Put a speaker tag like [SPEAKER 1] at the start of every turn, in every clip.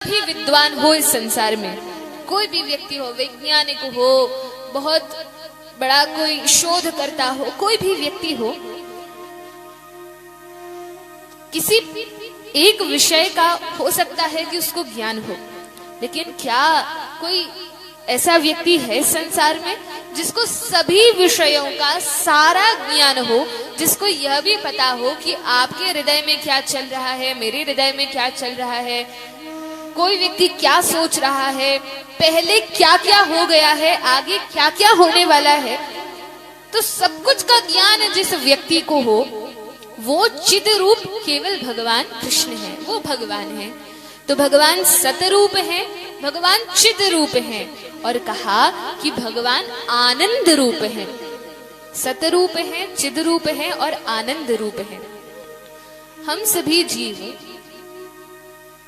[SPEAKER 1] भी विद्वान हो इस संसार में, कोई भी व्यक्ति हो, वैज्ञानिक हो, बहुत बड़ा कोई शोध करता हो, कोई भी व्यक्ति हो, किसी एक विषय का हो सकता है कि उसको ज्ञान हो, लेकिन क्या कोई ऐसा व्यक्ति है संसार में जिसको सभी विषयों का सारा ज्ञान हो, जिसको यह भी पता हो कि आपके हृदय में क्या चल रहा है, मेरे हृदय में क्या चल रहा है, कोई व्यक्ति क्या सोच रहा है, पहले क्या क्या हो गया है, आगे क्या क्या होने वाला है, तो सब कुछ का ज्ञान जिस व्यक्ति को हो, वो चिद रूप केवल भगवान कृष्ण है, वो भगवान है। तो भगवान सतरूप है, भगवान चिद रूप है, और कहा कि भगवान आनंद रूप है। सतरूप है, चिद रूप है और आनंद रूप है। हम सभी जीव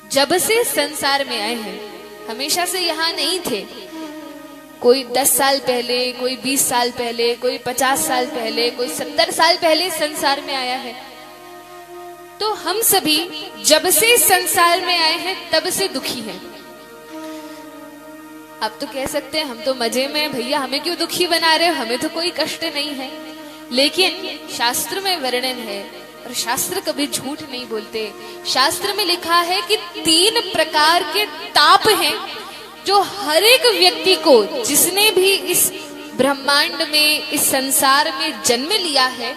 [SPEAKER 1] जब से संसार में आए हैं, हमेशा से यहाँ नहीं थे। कोई 10 साल पहले, कोई 20 साल पहले, कोई 50 साल पहले, कोई 70 साल पहले संसार में आया है। तो हम सभी जब से संसार में आए हैं तब से दुखी हैं। अब तो कह सकते हैं हम तो मजे में, भैया हमें क्यों दुखी बना रहे हो, हमें तो कोई कष्ट नहीं है। लेकिन शास्त्र में वर्णन है, और शास्त्र कभी झूठ नहीं बोलते। शास्त्र में लिखा है कि 3 प्रकार के ताप हैं जो हर एक व्यक्ति को, जिसने भी इस ब्रह्मांड में, इस संसार में जन्म लिया है,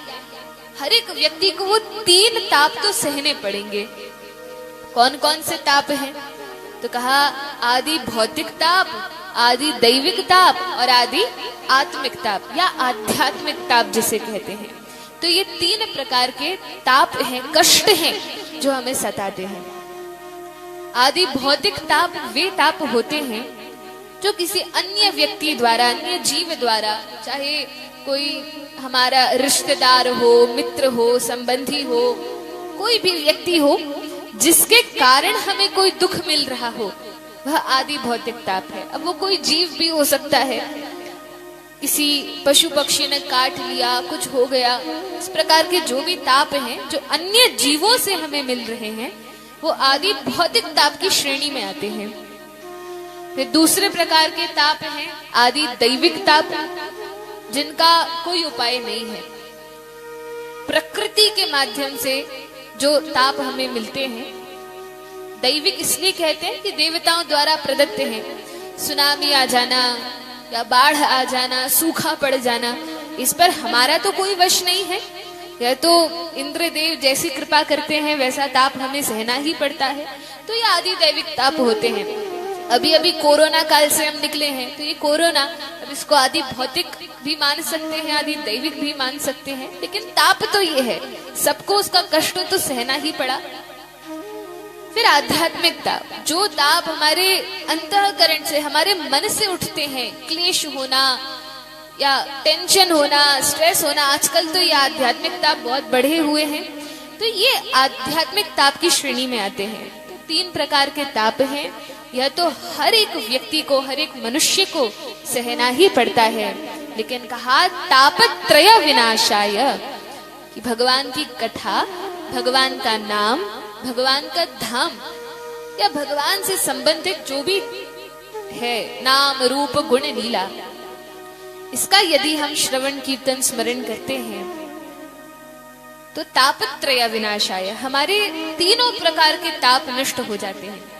[SPEAKER 1] हर एक व्यक्ति को वो 3 ताप तो सहने पड़ेंगे। कौन कौन से ताप हैं? तो कहा आदि भौतिक ताप, आदि दैविक ताप और आदि आत्मिक ताप या आध्यात्मिक ताप जिसे कहते हैं। तो ये 3 प्रकार के ताप हैं, कष्ट हैं जो हमें सताते हैं। आदि भौतिक ताप वे ताप होते हैं जो किसी अन्य व्यक्ति द्वारा, अन्य जीव द्वारा, चाहे कोई हमारा रिश्तेदार हो, मित्र हो, संबंधी हो, कोई भी व्यक्ति हो, जिसके कारण हमें कोई दुख मिल रहा हो, वह आदि भौतिक ताप है। अब वो कोई जीव भी हो सकता है, किसी पशु पक्षी ने काट लिया, कुछ हो गया, इस प्रकार के जो भी ताप हैं जो अन्य जीवों से हमें मिल रहे हैं, वो आदि भौतिक ताप की श्रेणी में आते हैं। फिर दूसरे प्रकार के ताप हैं आदि दैविक ताप, जिनका कोई उपाय नहीं है। प्रकृति के माध्यम से जो ताप हमें मिलते हैं, दैविक इसलिए कहते हैं कि देवताओं द्वारा प्रदत्त हैं। सुनामी आ जाना या बाढ़ आ जाना, सूखा पड़ जाना, इस पर हमारा तो कोई वश नहीं है। यह तो इंद्रदेव जैसी कृपा करते हैं वैसा ताप हमें सहना ही पड़ता है। तो ये आदि दैविक ताप होते हैं। अभी अभी कोरोना काल से हम निकले हैं, तो ये कोरोना, अब इसको आदि भौतिक भी मान सकते हैं, आदि दैविक भी मान सकते हैं, लेकिन ताप तो ये है, सबको उसका कष्ट तो सहना ही पड़ा। फिर आध्यात्मिक ताप, जो ताप हमारे अंतःकरण से, हमारे मन से उठते हैं, क्लेश होना या टेंशन होना, स्ट्रेस होना, आजकल तो ये आध्यात्मिक ताप बहुत बढ़े हुए हैं, तो ये आध्यात्मिक ताप की श्रेणी में आते हैं। तो 3 प्रकार के ताप हैं, यह तो हर एक व्यक्ति को, हर एक मनुष्य को सहना ही पड़ता है। लेकिन कहा तापत्रय विनाशाय, कि भगवान की कथा, भगवान का नाम, भगवान का धाम या भगवान से संबंधित जो भी है, नाम रूप गुण लीला, इसका यदि हम श्रवण कीर्तन स्मरण करते हैं तो तापत्रय विनाशाय, हमारे 3 प्रकार के ताप नष्ट हो जाते हैं।